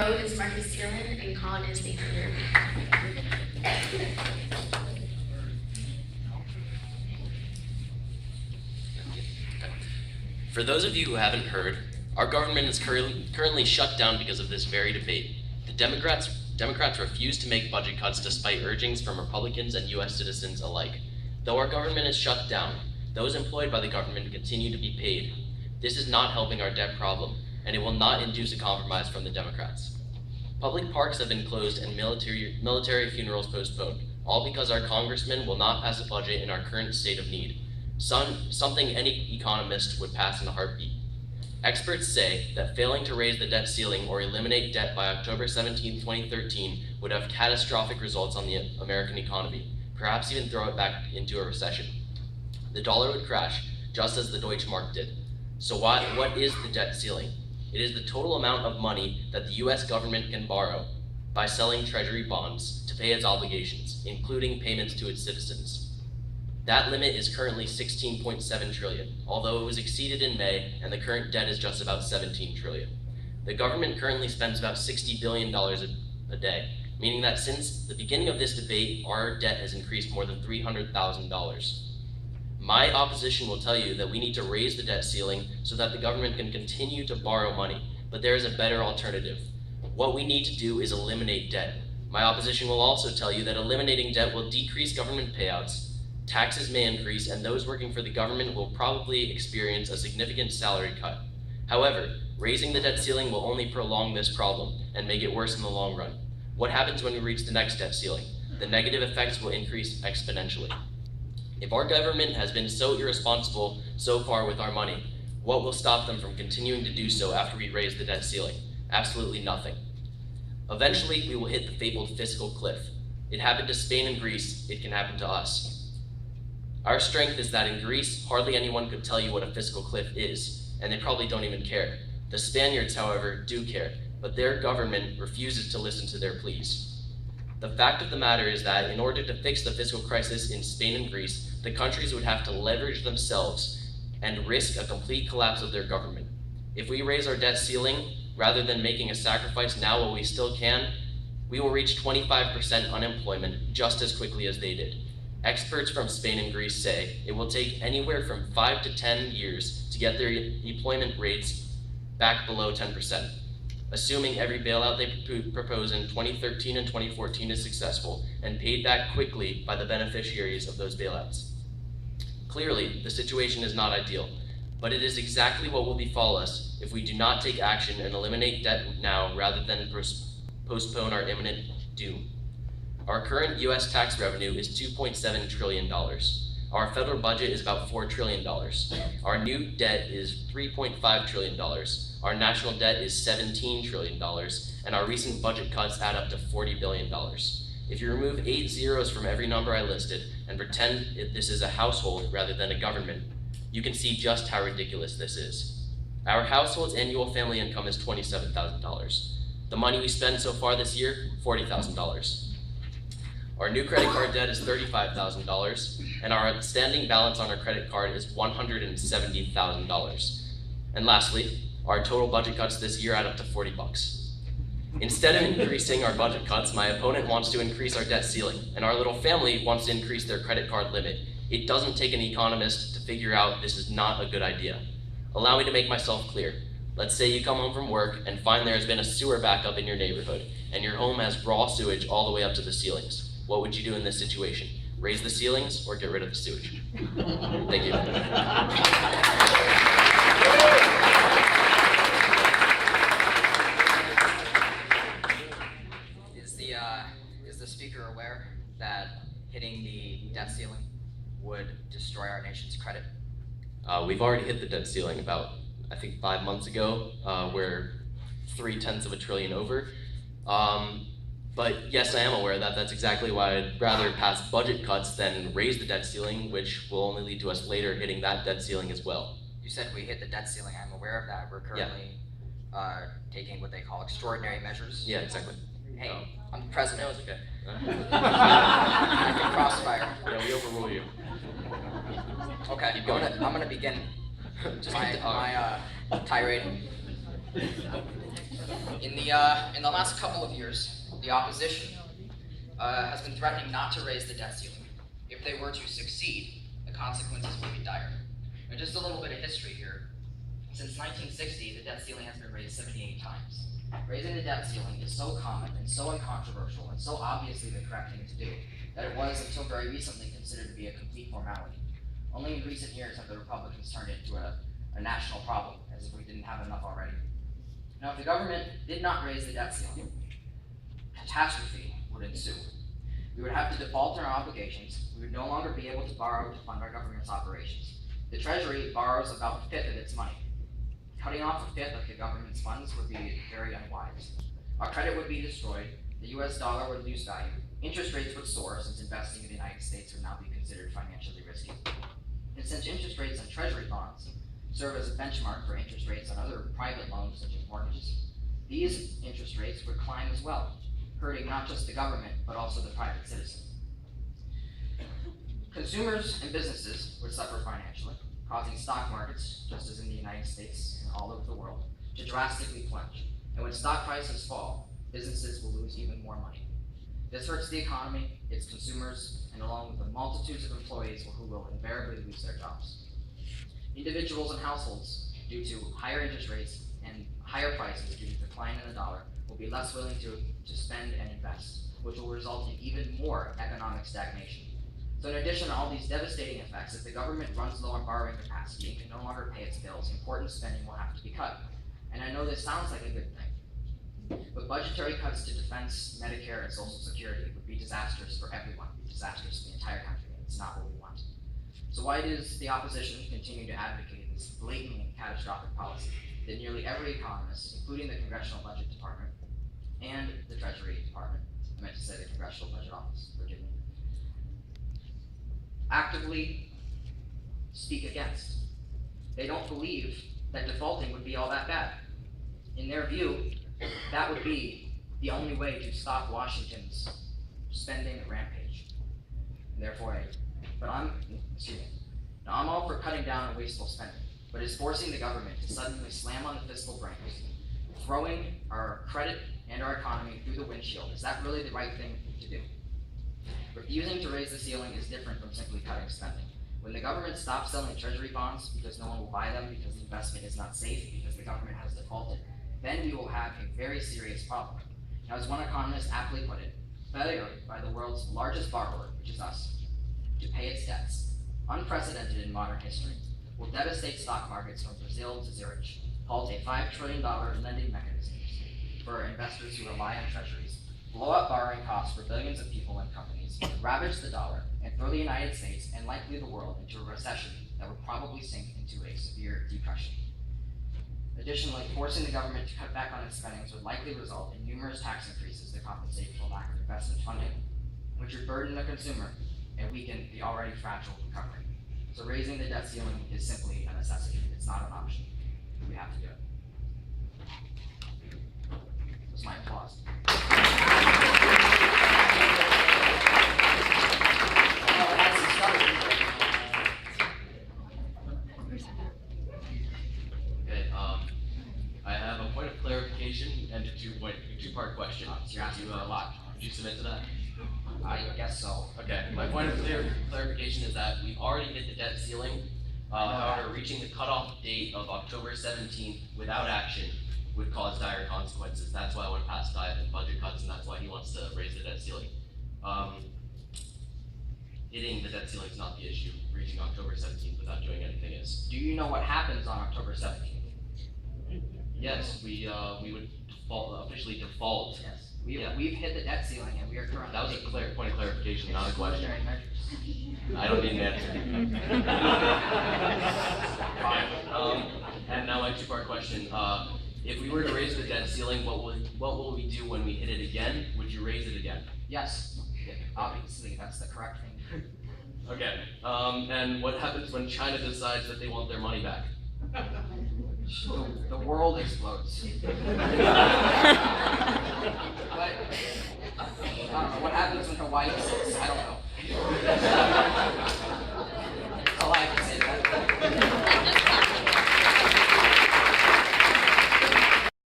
pro is Marcus Thilen, and con is Nathan Yerby. For those of you who haven't heard, our government is currently shut down because of this very debate. The Democrats refuse to make budget cuts despite urgings from Republicans and US citizens alike. Though our government is shut down, those employed by the government continue to be paid. This is not helping our debt problem, and it will not induce a compromise from the Democrats. Public parks have been closed and military funerals postponed, all because our congressmen will not pass a budget in our current state of need. Something any economist would pass in a heartbeat. Experts say that failing to raise the debt ceiling or eliminate debt by October 17, 2013 would have catastrophic results on the American economy, perhaps even throw it back into a recession. The dollar would crash, just as the Deutschmark did. So what is the debt ceiling? It is the total amount of money that the US government can borrow by selling treasury bonds to pay its obligations, including payments to its citizens. That limit is currently 16.7 trillion, although it was exceeded in May and the current debt is just about 17 trillion. The government currently spends about $60 billion a day, meaning that since the beginning of this debate, our debt has increased more than $300,000. My opposition will tell you that we need to raise the debt ceiling so that the government can continue to borrow money, but there is a better alternative. What we need to do is eliminate debt. My opposition will also tell you that eliminating debt will decrease government payouts, taxes may increase, and those working for the government will probably experience a significant salary cut. However, raising the debt ceiling will only prolong this problem and make it worse in the long run. What happens when we reach the next debt ceiling? The negative effects will increase exponentially. If our government has been so irresponsible so far with our money, what will stop them from continuing to do so after we raise the debt ceiling? Absolutely nothing. Eventually, we will hit the fabled fiscal cliff. It happened to Spain and Greece, it can happen to us. Our strength is that in Greece, hardly anyone could tell you what a fiscal cliff is, and they probably don't even care. The Spaniards, however, do care, but their government refuses to listen to their pleas. The fact of the matter is that in order to fix the fiscal crisis in Spain and Greece, the countries would have to leverage themselves and risk a complete collapse of their government. If we raise our debt ceiling, rather than making a sacrifice now while we still can, we will reach 25% unemployment just as quickly as they did. Experts from Spain and Greece say it will take anywhere from 5 to 10 years to get their employment rates back below 10%. Assuming every bailout they propose in 2013 and 2014 is successful and paid back quickly by the beneficiaries of those bailouts. Clearly, the situation is not ideal, but it is exactly what will befall us if we do not take action and eliminate debt now rather than postpone our imminent doom. Our current US tax revenue is $2.7 trillion. Our federal budget is about $4 trillion. Our new debt is $3.5 trillion. Our national debt is $17 trillion, and our recent budget cuts add up to $40 billion. If you remove 8 zeros from every number I listed and pretend this is a household rather than a government, you can see just how ridiculous this is. Our household's annual family income is $27,000. The money we spend so far this year, $40,000. Our new credit card debt is $35,000, and our outstanding balance on our credit card is $170,000. And lastly, our total budget cuts this year add up to $40. Instead of increasing our budget cuts, my opponent wants to increase our debt ceiling, and our little family wants to increase their credit card limit. It doesn't take an economist to figure out this is not a good idea. Allow me to make myself clear. Let's say you come home from work and find there has been a sewer backup in your neighborhood, and your home has raw sewage all the way up to the ceilings. What would you do in this situation? Raise the ceilings or get rid of the sewage? Thank you. Is the speaker aware that hitting the debt ceiling would destroy our nation's credit? We've already hit the debt ceiling about, I think, 5 months ago. We're 0.3 trillion over. But yes, I am aware of that. That's exactly why I'd rather pass budget cuts than raise the debt ceiling, which will only lead to us later hitting that debt ceiling as well. You said we hit the debt ceiling. I'm aware of that. We're currently taking what they call extraordinary measures. Yeah, exactly. Hey, I'm the president. No, it's okay. I can crossfire. Yeah, we overrule you. Okay, I'm gonna begin my tirade. In the last couple of years, the opposition has been threatening not to raise the debt ceiling. If they were to succeed, the consequences would be dire. Now, just a little bit of history here. Since 1960, the debt ceiling has been raised 78 times. Raising the debt ceiling is so common and so uncontroversial and so obviously the correct thing to do that it was, until very recently, considered to be a complete formality. Only in recent years have the Republicans turned it into a national problem, as if we didn't have enough already. Now, if the government did not raise the debt ceiling, catastrophe would ensue. We would have to default on our obligations. We would no longer be able to borrow to fund our government's operations. The Treasury borrows about a fifth of its money. Cutting off a fifth of the government's funds would be very unwise. Our credit would be destroyed, the US dollar would lose value, interest rates would soar since investing in the United States would now be considered financially risky. And since interest rates on Treasury bonds serve as a benchmark for interest rates on other private loans such as mortgages, these interest rates would climb as well, hurting not just the government, but also the private citizen. Consumers and businesses would suffer financially, causing stock markets, just as in the United States and all over the world, to drastically plunge. And when stock prices fall, businesses will lose even more money. This hurts the economy, its consumers, and along with the multitudes of employees who will invariably lose their jobs. Individuals and households, due to higher interest rates and higher prices due to the decline in the dollar, will be less willing to spend and invest, which will result in even more economic stagnation. So in addition to all these devastating effects, if the government runs low on borrowing capacity and can no longer pay its bills, important spending will have to be cut. And I know this sounds like a good thing, but budgetary cuts to defense, Medicare, and Social Security would be disastrous for everyone, disastrous for the entire country, and it's not what we want. So why does the opposition continue to advocate this blatantly catastrophic policy that nearly every economist, including the Congressional Budget Department and the Treasury Department, I meant to say the Congressional Budget Office, forgive me, actively speak against? They don't believe that defaulting would be all that bad. In their view, that would be the only way to stop Washington's spending rampage. And therefore, I'm all for cutting down on wasteful spending, but it's forcing the government to suddenly slam on the fiscal brakes, throwing our credit and our economy through the windshield. Is that really the right thing to do? Refusing to raise the ceiling is different from simply cutting spending. When the government stops selling treasury bonds because no one will buy them, because the investment is not safe, because the government has defaulted, then we will have a very serious problem. Now, as one economist aptly put it, failure by the world's largest borrower, which is us, to pay its debts, unprecedented in modern history, will devastate stock markets from Brazil to Zurich, halt a $5 trillion lending mechanism for investors who rely on treasuries, blow up borrowing costs for billions of people and companies, ravage the dollar, and throw the United States and likely the world into a recession that would probably sink into a severe depression. Additionally, forcing the government to cut back on its spendings would likely result in numerous tax increases to compensate for lack of investment funding, which would burden the consumer and weaken the already fragile recovery. So raising the debt ceiling is simply a necessity. It's not an option. We have to do it. That's my applause. I have a point of clarification and a two-part question. You're asking for a lot. Would you submit to that? I guess so. Okay, my point of clarification is that we've already hit the debt ceiling. However, reaching the cutoff date of October 17th without action would cause dire consequences. That's why I want to pass budget cuts, and that's why he wants to raise the debt ceiling. Hitting the debt ceiling is not the issue. Reaching October 17th without doing anything is. Do you know what happens on October 17th? Yes, we would officially default. Yes. We've hit the debt ceiling and we are currently. That was a point of clarification, not a question. Measures. I don't need an answer. And now my two-part question. If we were to raise the debt ceiling, what will we do when we hit it again? Would you raise it again? Yes. Obviously, that's the correct thing. Okay. And what happens when China decides that they want their money back? The world explodes.